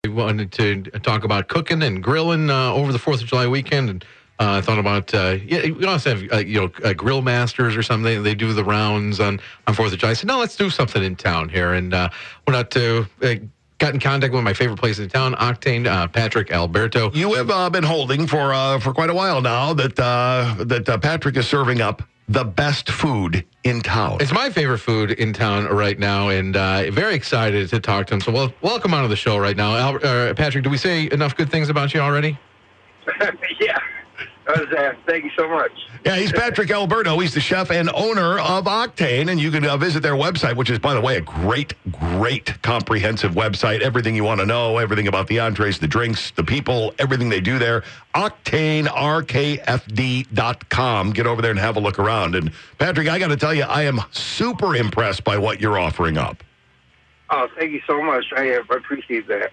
We wanted to talk about cooking and grilling over the 4th of July weekend, and I thought about we also have grill masters or something. They do the rounds on 4th of July. I said, no, let's do something in town here, and went out to got in contact with one of my favorite places in town, Octane, Patrick, Alberto. You have been holding for quite a while now that Patrick is serving up the best food in town. It's my favorite food in town right now, and very excited to talk to him. So welcome onto the show right now. Patrick, did we say enough good things about you already? Yeah. Thank you so much. Yeah, he's Patrick Alberto. He's the chef and owner of Octane, and you can visit their website, which is, by the way, a great comprehensive website. Everything you want to know, everything about the entrees, the drinks, the people, everything they do there. Octane, RKFD.com. Get over there and have a look around. And, Patrick, I got to tell you, I am super impressed by what you're offering up. Oh, thank you so much. I appreciate that.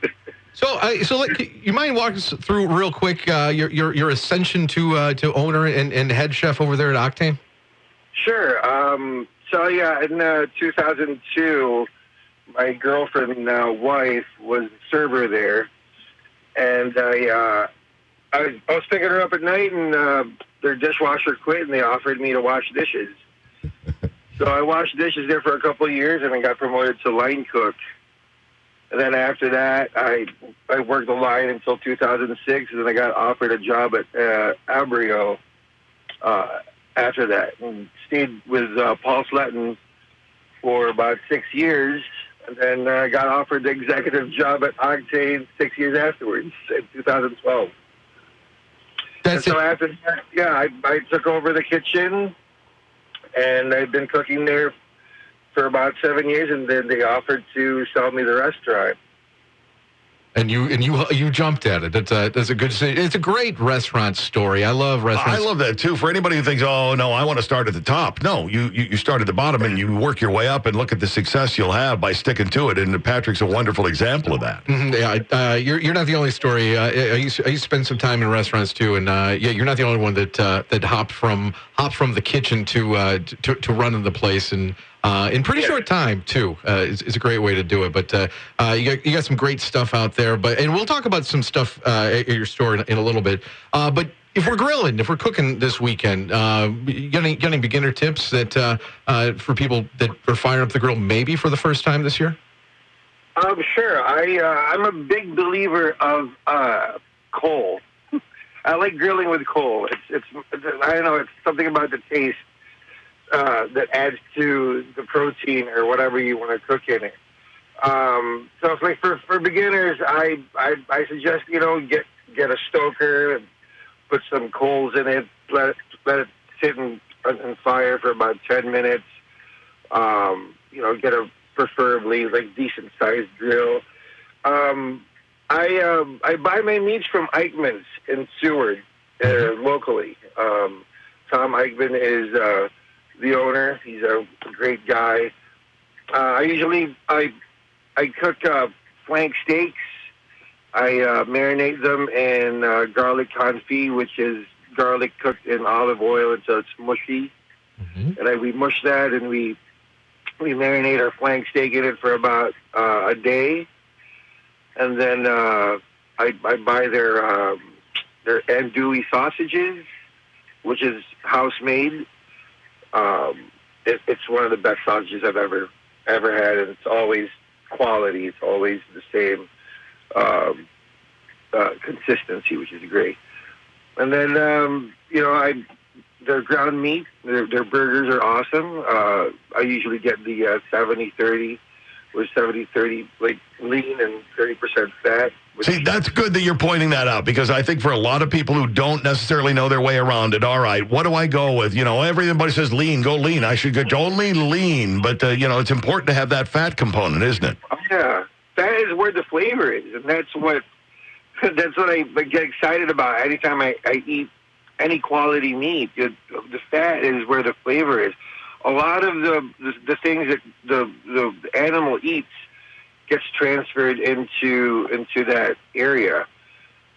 So you mind walking us through real quick your ascension to owner and head chef over there at Octane? Sure. In 2002, my girlfriend, now wife, was a server there, and I was picking her up at night, and their dishwasher quit, and they offered me to wash dishes. So I washed dishes there for a couple of years, and I got promoted to line cook. And then after that, I worked the line until 2006, and then I got offered a job at Alberto after that, and stayed with Paul Sletton for about 6 years, and then I got offered the executive job at Octane 6 years afterwards, in 2012. So after that, I took over the kitchen, and I've been cooking there for about 7 years, and then they offered to sell me the restaurant. And you jumped at it. That's a good. It's a great restaurant story. I love restaurants. I love that too. For anybody who thinks, oh no, I want to start at the top. No, you start at the bottom and you work your way up and look at the success you'll have by sticking to it. And Patrick's a wonderful example of that. Mm-hmm. Yeah, you're not the only story. I used to spend some time in restaurants too, and you're not the only one that hopped from the kitchen to running the place and. In pretty short time, too, is a great way to do it. But you got some great stuff out there. And we'll talk about some stuff at your store in a little bit. But if we're grilling, if we're cooking this weekend, you got any beginner tips that for people that are firing up the grill maybe for the first time this year? Sure. I'm a big believer of coal. I like grilling with coal. It's I don't know. It's something about the taste. That adds to the protein or whatever you want to cook in it. So it's like for beginners, I suggest get a stoker and put some coals in it. Let it sit and fire for about 10 minutes. Get a preferably like decent sized grill. I buy my meats from Eichmann's in Seward locally. Tom Eichmann is the owner. He's a great guy. I cook flank steaks. I marinate them in garlic confit, which is garlic cooked in olive oil until it's mushy. Mm-hmm. And we mush that, and we marinate our flank steak in it for about a day. And then I buy their andouille sausages, which is house made. It's one of the best sausages I've ever had, and it's always quality. It's always the same consistency, which is great. And then their ground meat, their burgers are awesome. I usually get the 70-30, or 70-30 like lean and 30% fat. See, that's good that you're pointing that out, because I think for a lot of people who don't necessarily know their way around it, all right, what do I go with? Everybody says lean, go lean. I should go only lean, but, it's important to have that fat component, isn't it? Oh, yeah. That is where the flavor is, and that's what I get excited about anytime I eat any quality meat. The fat is where the flavor is. A lot of the things that the animal eats gets transferred into that area.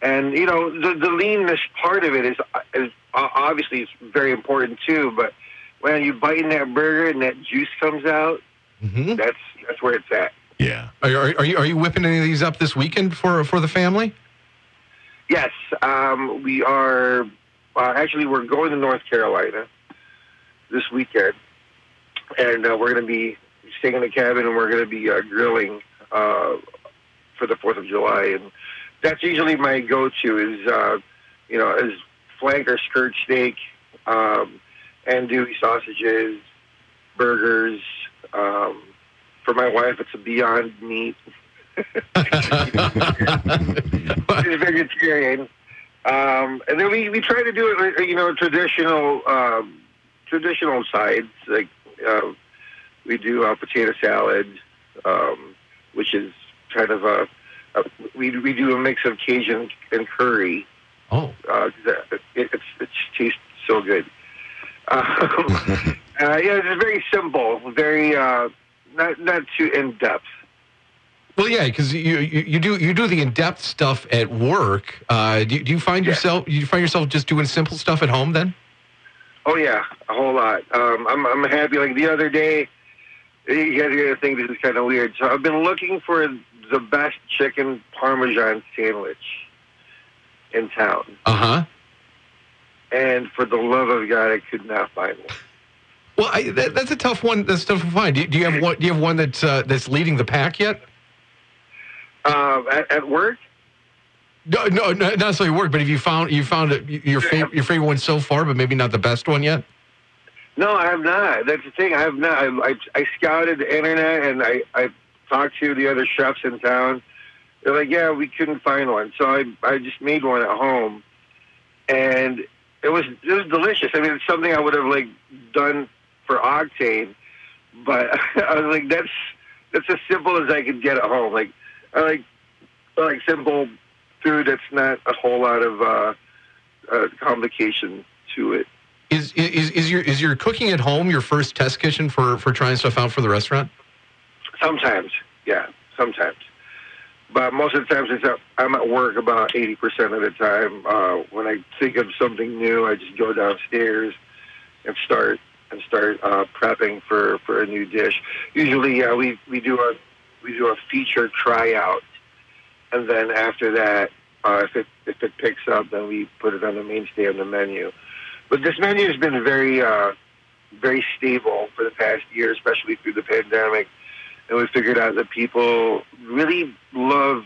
And, the leanness part of it is obviously it's very important too, but when you bite in that burger and that juice comes out, that's where it's at. Yeah. Are you whipping any of these up this weekend for the family? Yes, we are. Actually, we're going to North Carolina this weekend, and we're going to be staying in the cabin, and we're going to be grilling for the 4th of July. And that's usually my go-to is flank or skirt steak, andouille sausages, burgers. For my wife, it's a Beyond Meat. She's vegetarian. And then we try to do it, traditional sides. Like we do potato salad, which is kind of we do a mix of Cajun and curry. Oh, it tastes so good. It's very simple, very not too in depth. well, yeah, because you do the in-depth stuff at work. Do you find yourself just doing simple stuff at home then? Oh yeah, a whole lot. I'm happy. Like the other day, you guys are gonna think this is kind of weird. So I've been looking for the best chicken Parmesan sandwich in town. Uh-huh. And for the love of God, I could not find one. Well, that's a tough one. That's tough to find. Do you have one? Do you have one that's leading the pack yet? At work? No, not necessarily work. But have you found your favorite one so far, but maybe not the best one yet? No, I have not. That's the thing. I have not. I scouted the internet and I talked to the other chefs in town. They're like, yeah, we couldn't find one. So I just made one at home, and it was delicious. I mean, it's something I would have done for Octane, but I was like, that's as simple as I could get at home. Like I like simple food that's not a whole lot of complication to it. Is your cooking at home your first test kitchen for trying stuff out for the restaurant? Sometimes, yeah, sometimes. But most of the times I'm at work about 80% of the time. When I think of something new, I just go downstairs and start prepping for a new dish. Usually, we do a feature tryout, and then after that, if it picks up, then we put it on the mainstay on the menu. But this menu has been very very stable for the past year, especially through the pandemic. And we figured out that people really love,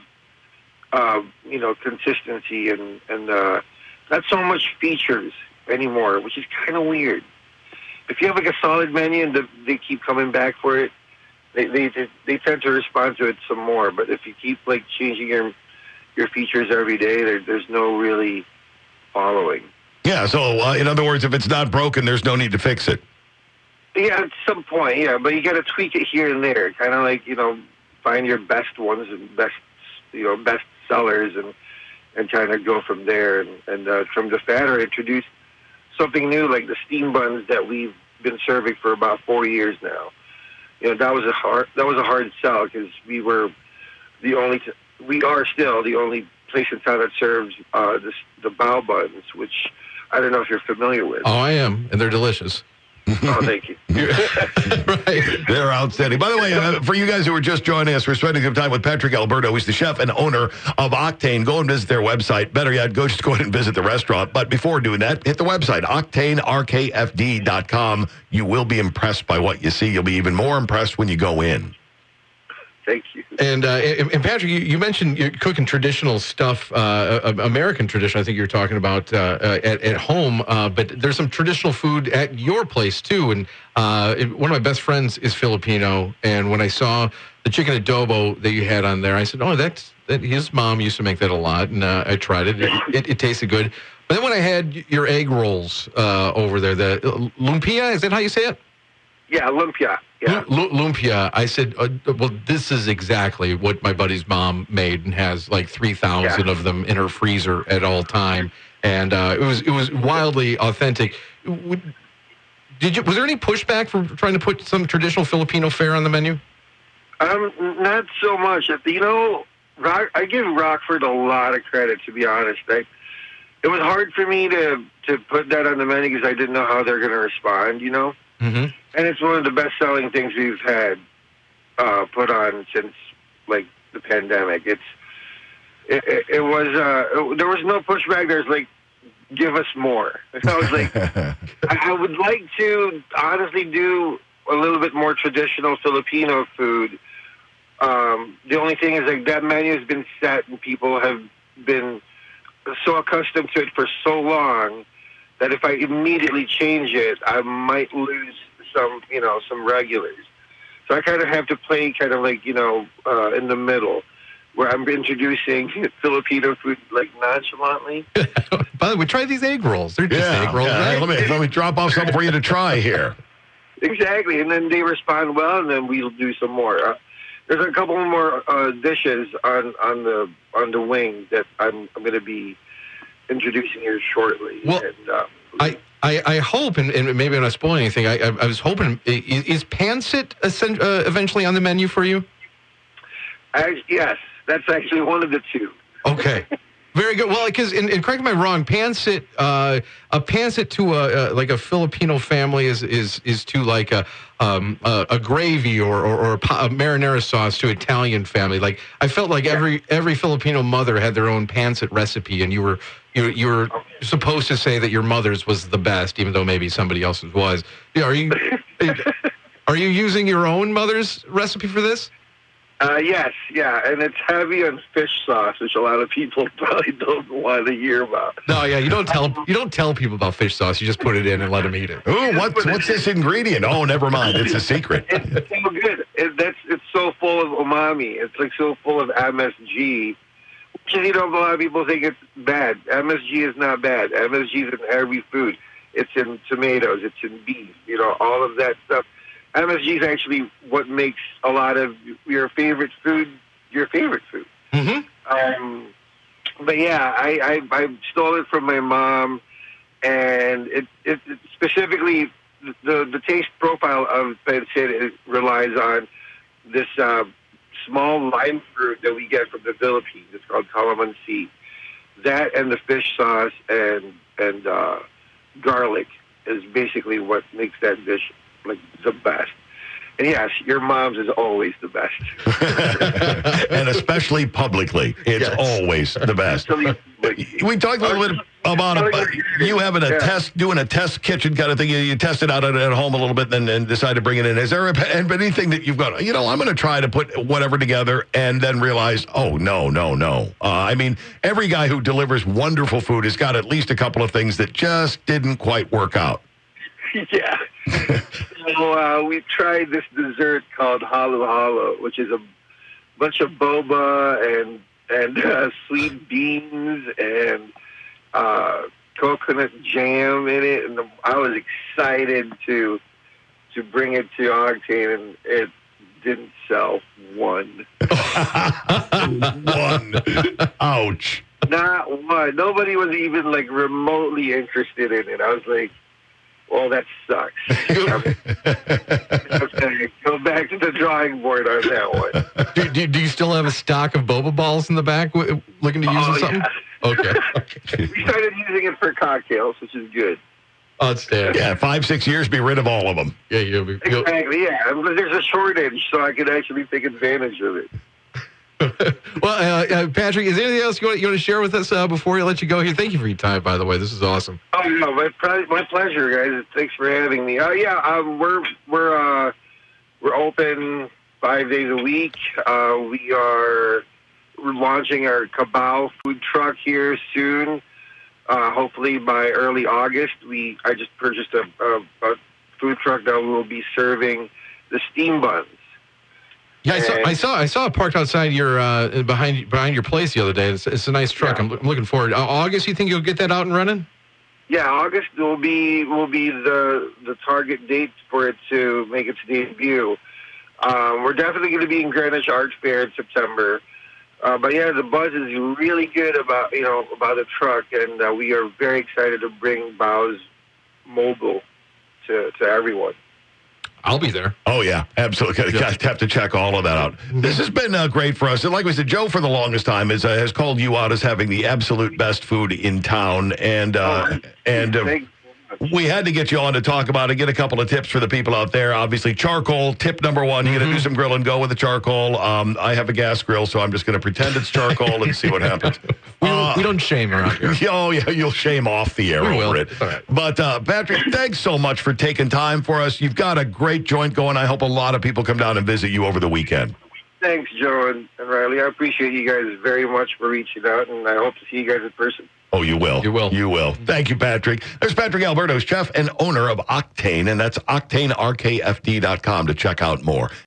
consistency and not so much features anymore, which is kind of weird. If you have a solid menu and they keep coming back for it, they tend to respond to it some more. But if you keep changing your features every day, there's no really following. Yeah. So in other words, if it's not broken, there's no need to fix it. Yeah, at some point, yeah, but you got to tweak it here and there. Kind of find your best ones and best sellers and kind of go from there. And from the fatter, introduce something new like the steam buns that we've been serving for about 4 years now. That was a hard sell because we are still the only place in town that serves the bao buns, which I don't know if you're familiar with. Oh, I am, and they're delicious. Oh, thank you. Right. They're outstanding. By the way, for you guys who are just joining us, we're spending some time with Patrick Alberto, who's the chef and owner of Octane. Go and visit their website. Better yet, just go ahead and visit the restaurant. But before doing that, hit the website, octanerkfd.com. You will be impressed by what you see. You'll be even more impressed when you go in. Thank you. And Patrick, you mentioned you're cooking traditional stuff, American tradition. I think you're talking about at home, but there's some traditional food at your place too. And one of my best friends is Filipino, and when I saw the chicken adobo that you had on there, I said, "Oh, that his mom used to make that a lot," and I tried it. It tasted good. But then when I had your egg rolls over there, the lumpia, is that how you say it? Yeah, lumpia. Yeah. Lumpia. I said, well, this is exactly what my buddy's mom made and has 3,000 of them in her freezer at all time. And it was wildly authentic. Was there any pushback for trying to put some traditional Filipino fare on the menu? Not so much. I give Rockford a lot of credit, to be honest. It was hard for me to put that on the menu because I didn't know how they're going to respond, Mm-hmm. And it's one of the best-selling things we've had put on since like the pandemic. It was there was no pushback. There's like, give us more. And I was like, I would like to honestly do a little bit more traditional Filipino food. The only thing is, like, that menu has been set and people have been so accustomed to it for so long that if I immediately change it, I might lose some regulars. So I kind of have to play kind of like, in the middle, where I'm introducing Filipino food like nonchalantly. By the way, try these egg rolls. They're just egg rolls, yeah. right? Let me drop off something for you to try here. Exactly, and then they respond well, and then we'll do some more. There's a couple more dishes on the wing that I'm going to be introducing here shortly. Well, and, I hope, and maybe I'm not spoiling anything. I was hoping, is Pancit eventually on the menu for you? Yes, that's actually one of the two. Okay. Very good. Well, because, and correct me if I'm wrong, Pancit, a Pancit to like a Filipino family is to like a gravy or a marinara sauce to Italian family. Like, I felt like every Filipino mother had their own Pancit recipe, and you were supposed to say that your mother's was the best, even though maybe somebody else's was. Yeah, are you using your own mother's recipe for this? Yes, yeah, and it's heavy on fish sauce, which a lot of people probably don't want to hear about. No, yeah, you don't tell people about fish sauce. You just put it in and let them eat it. Ooh, what's this ingredient? Oh, never mind, it's a secret. It's so good. It's so full of umami. It's like so full of MSG. Which is, a lot of people think it's bad. MSG is not bad. MSG is in every food. It's in tomatoes. It's in beef. All of that stuff. MSG is actually what makes a lot of your favorite food your favorite food. Mm-hmm. But yeah, I stole it from my mom, and it specifically the taste profile of pancit relies on this small lime fruit that we get from the Philippines. It's called calamansi. That and the fish sauce and garlic is basically what makes that dish like the best. And yes, your mom's is always the best. And especially publicly, it's always the best. We talked a little bit about you having doing a test kitchen kind of thing. You tested out at home a little bit and then decided to bring it in. Is there anything that you've got, I'm going to try to put whatever together and then realize, oh, no. I mean, every guy who delivers wonderful food has got at least a couple of things that just didn't quite work out. Yeah. So we tried this dessert called halo halo, which is a bunch of boba and sweet beans and coconut jam in it, and I was excited to bring it to Octane, and it didn't sell one. One. Ouch. Not one. Nobody was even like remotely interested in it. I was like, well, that sucks. Okay, go back to the drawing board on that one. Do you still have a stock of boba balls in the back looking to use something? Yeah. Okay. We started using it for cocktails, which is good. Outstanding. Yeah, 5-6 years, be rid of all of them. Yeah, Exactly, yeah. There's a shortage, so I could actually take advantage of it. Well, Patrick, is there anything else you want to share with us before we let you go here? Thank you for your time, by the way. This is awesome. Oh no, my pleasure, guys. Thanks for having me. We're open 5 days a week. We're launching our Cabal food truck here soon. Hopefully by early August. I just purchased a food truck that will be serving the steam buns. Yeah, I saw it parked outside your behind your place the other day. It's a nice truck. Yeah. I'm looking forward. August, you think you'll get that out and running? Yeah, August will be the target date for it to make its debut. We're definitely going to be in Greenwich Art Fair in September. But yeah, the buzz is really good about the truck, and we are very excited to bring Bow's Mobile to everyone. I'll be there. Oh, yeah, absolutely. Yeah. Have to check all of that out. This has been great for us. And like we said, Joe, for the longest time, has called you out as having the absolute best food in town. And We had to get you on to talk about it, get a couple of tips for the people out there. Obviously, charcoal, tip number one. You're going to do some grilling, go with the charcoal. I have a gas grill, so I'm just going to pretend it's charcoal and see what happens. We don't shame around here. Oh, yeah, you'll shame off the air over it. All right. But, Patrick, thanks so much for taking time for us. You've got a great joint going. I hope a lot of people come down and visit you over the weekend. Thanks, Joe and Riley. I appreciate you guys very much for reaching out, and I hope to see you guys in person. Oh, you will. You will. You will. Thank you, Patrick. There's Patrick Alberto, chef and owner of Octane, and that's OctaneRKFD.com to check out more.